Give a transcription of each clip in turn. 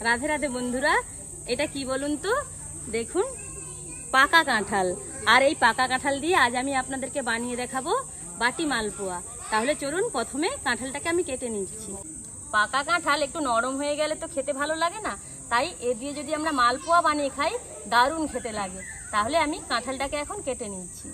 রাধে রাধে বন্ধুরা, এটা কি বলুন তো, দেখুন পাকা কাঁঠাল। আর এই পাকা কাঁঠাল দিয়ে আজ আমি আপনাদেরকে বানিয়ে দেখাবো বাটি মালপোয়া। তাহলে চলুন, প্রথমে কাঁঠালটাকে আমি কেটে নিচ্ছি। পাকা কাঁঠাল একটু নরম হয়ে গেলে তো খেতে ভালো লাগে না, তাই এ দিয়ে যদি আমরা মালপোয়া বানিয়ে খাই দারুণ খেতে লাগে। তাহলে আমি কাঁঠালটাকে এখন কেটে নিচ্ছি।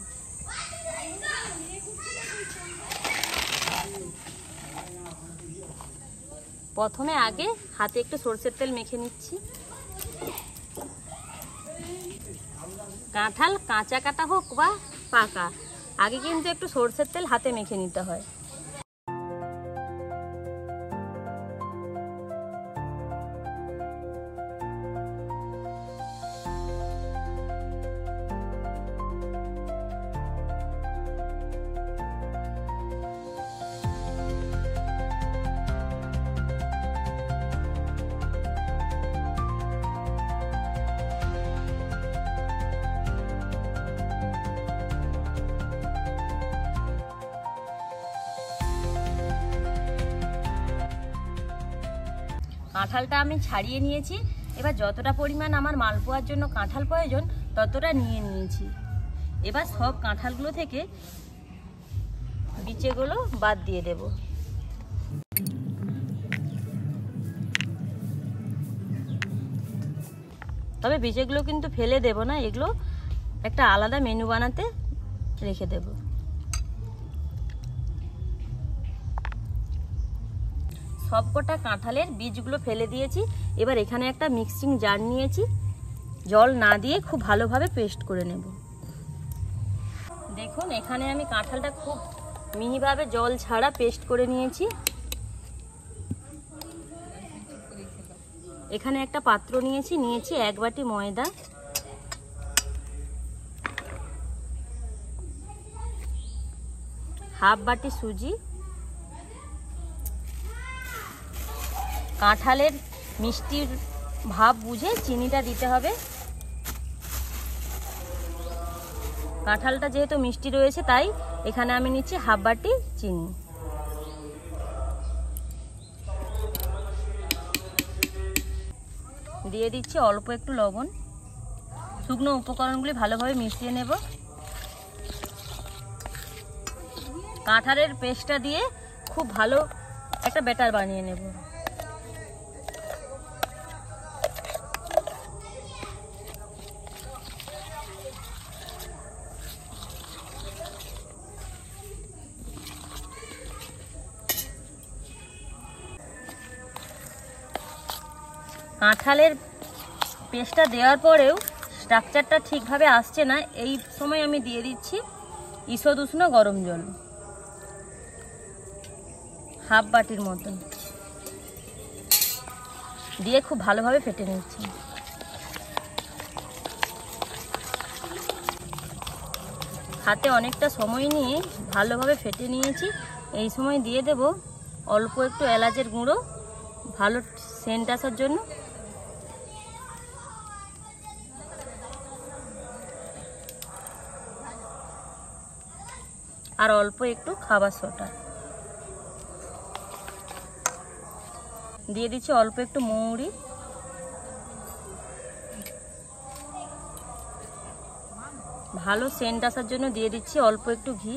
প্রথমে আগে হাতে একটু সরষের তেল মেখে নিচ্ছি। কাঁঠাল কাঁচা কাটা হোক বা পাকা, আগে কিন্তু একটু সরষের তেল হাতে মেখে নিতে হয়। কাঁঠালটা আমি ছাড়িয়ে নিয়েছি। এবার যতটা পরিমাণ আমার মালপোয়ার জন্য কাঁঠাল প্রয়োজন ততটা নিয়ে নিয়েছি। এবার সব কাঁঠালগুলো থেকে বিচেগুলো বাদ দিয়ে দেব। তবে বিচেগুলো কিন্তু ফেলে দেব না, এগুলো একটা আলাদা মেনু বানাতে রেখে দেব। সবকটা কাঁঠালের বীজগুলো ফেলে দিয়েছি। এবার এখানে একটা মিক্সিং জার নিয়েছি, জল না দিয়ে খুব ভালোভাবে পেস্ট করে নেব। দেখুন এখানে আমি কাঁঠালটা খুব মিহিভাবে জল ছাড়া পেস্ট করে নিয়েছি। এখানে একটা পাত্র নিয়েছি 1 বাটি ময়দা, হাফ বাটি সুজি, কাঁঠালের মিষ্টির ভাব বুঝে চিনিটা দিতে হবে। কাঁঠালটা যেহেতু মিষ্টি রয়েছে তাই এখানে আমি নিচ্ছি হাফ বাটি চিনি। দিয়ে দিচ্ছি অল্প একটু লবণ। শুকনো উপকরণগুলি ভালোভাবে মিশিয়ে নেব। কাঁঠালের পেস্টটা দিয়ে খুব ভালো একটা ব্যাটার বানিয়ে নেব। কাঁঠালের পেস্টটা দেওয়ার পরেও স্ট্রাকচারটা ঠিকভাবে আসছে না, এই সময় আমি দিয়ে দিচ্ছি ঈষৎ উষ্ণ গরম জল, হাফ বাটির মতন দিয়ে খুব ভালোভাবে ফেটে নিচ্ছি। হাতে অনেকটা সময় নিয়ে ভালোভাবে ফেটে নিয়েছি। এই সময় দিয়ে দেব অল্প একটু এলাচের গুঁড়ো, ভালো সেন্ট আসার জন্য। আর অল্প একটু খাবার সোডা দিয়ে দিচ্ছি, অল্প একটু মৌরি, ভালো সেন্ট আসার জন্য দিয়ে দিচ্ছি অল্প একটু ঘি,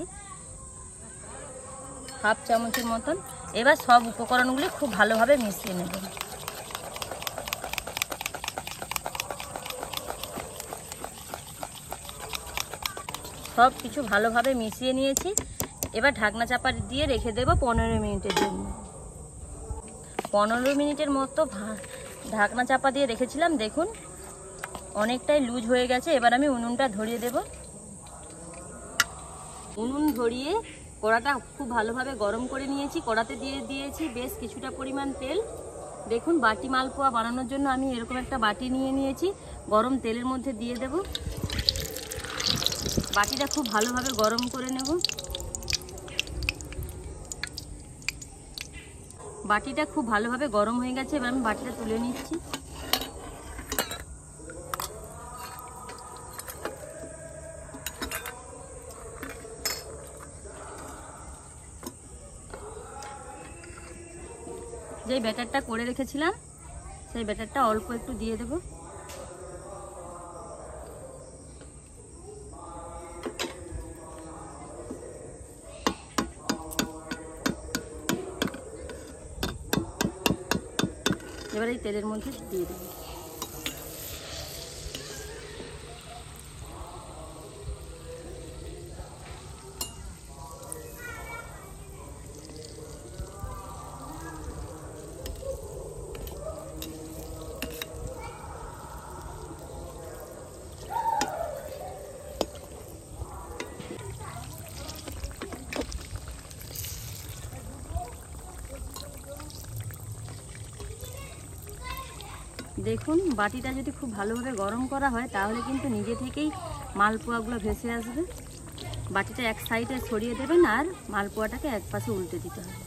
হাফ চামচের মতন। এবার সব উপকরণগুলি খুব ভালোভাবে মিশিয়ে নেব। সব কিছু ভালোভাবে মিশিয়ে নিয়েছি। এবার ঢাকনা চাপা দিয়ে রেখে দেব 15 মিনিটের জন্য। 15 মিনিটের মতো ঢাকনা চাপা দিয়ে রেখেছিলাম। দেখুন অনেকটাই লুজ হয়ে গেছে। এবার আমি উনুনটা ধরিয়ে দেব। উনুন ধরিয়ে কড়াটা খুব ভালোভাবে গরম করে নিয়েছি। কড়াতে দিয়ে দিয়েছি বেশ কিছুটা পরিমাণ তেল। দেখুন বাটি মালপোয়া বানানোর জন্য আমি এরকম একটা বাটি নিয়ে নিয়েছি, গরম তেলের মধ্যে দিয়ে দেব। বাটিটা খুব ভালোভাবে গরম করে নেব। বাটিটা খুব ভালোভাবে গরম হয়ে গেছে। এবার আমি বাটিটা তুলে নিচ্ছি। যে ব্যাটারটা করে রেখেছিলাম সেই ব্যাটারটা অল্প একটু দিয়ে দেব। এবার এই তেলের মধ্যে দিয়ে দেব। দেখুন বাটিটা যদি খুব ভালোভাবে গরম করা হয় তাহলে কিন্তু নিজে থেকেই মালপোয়াগুলো ভেসে আসবে। বাটিটা এক সাইডে ছড়িয়ে দেবেন আর মালপোয়াটাকে এক পাশে উল্টে দিতে হবে।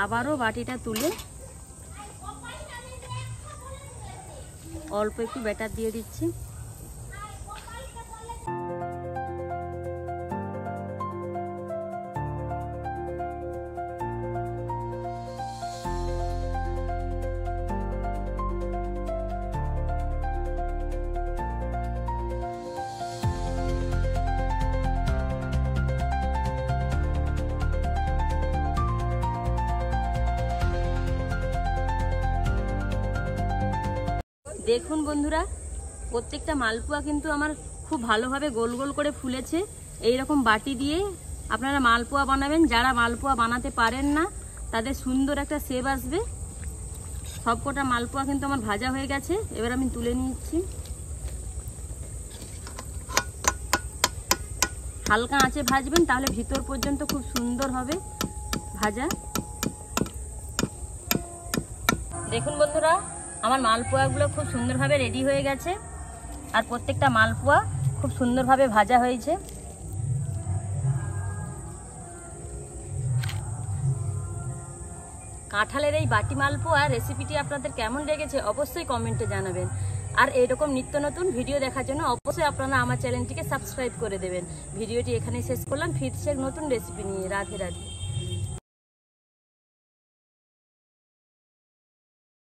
আবারও বাটিটা তুলে অল্প একটু ব্যাটার দিয়ে দিচ্ছি। দেখুন বন্ধুরা, প্রত্যেকটা মালপোয়া কিন্তু আমার খুব ভালোভাবে গোল গোল করে ফুলেছে। এই রকম বাটি দিয়ে আপনারা মালপোয়া বানাবেন। যারা মালপোয়া বানাতে পারেন না তাদের সুন্দর একটা শেপ আসবে। সবকটা মালপোয়া কিন্তু আমার ভাজা হয়ে গেছে, এবার আমি তুলে নিচ্ছি। হালকা আঁচে ভাজবেন, তাহলে ভিতর পর্যন্ত খুব সুন্দর হবে ভাজা। দেখুন বন্ধুরা, আমার মালপোয়াগুলো খুব সুন্দরভাবে রেডি হয়ে গেছে আর প্রত্যেকটা মালপোয়া খুব সুন্দরভাবে ভাজা হয়েছে। কাঁঠালের এই বাটি মালপোয়া রেসিপিটি আপনাদের কেমন লেগেছে অবশ্যই কমেন্টে জানাবেন। আর এরকম নিত্য নতুন ভিডিও দেখার জন্য অবশ্যই আপনারা আমার চ্যানেলটিকে সাবস্ক্রাইব করে দেবেন। ভিডিওটি এখানেই শেষ করলাম, ফিরছে নতুন রেসিপি নিয়ে। রাধে রাধে।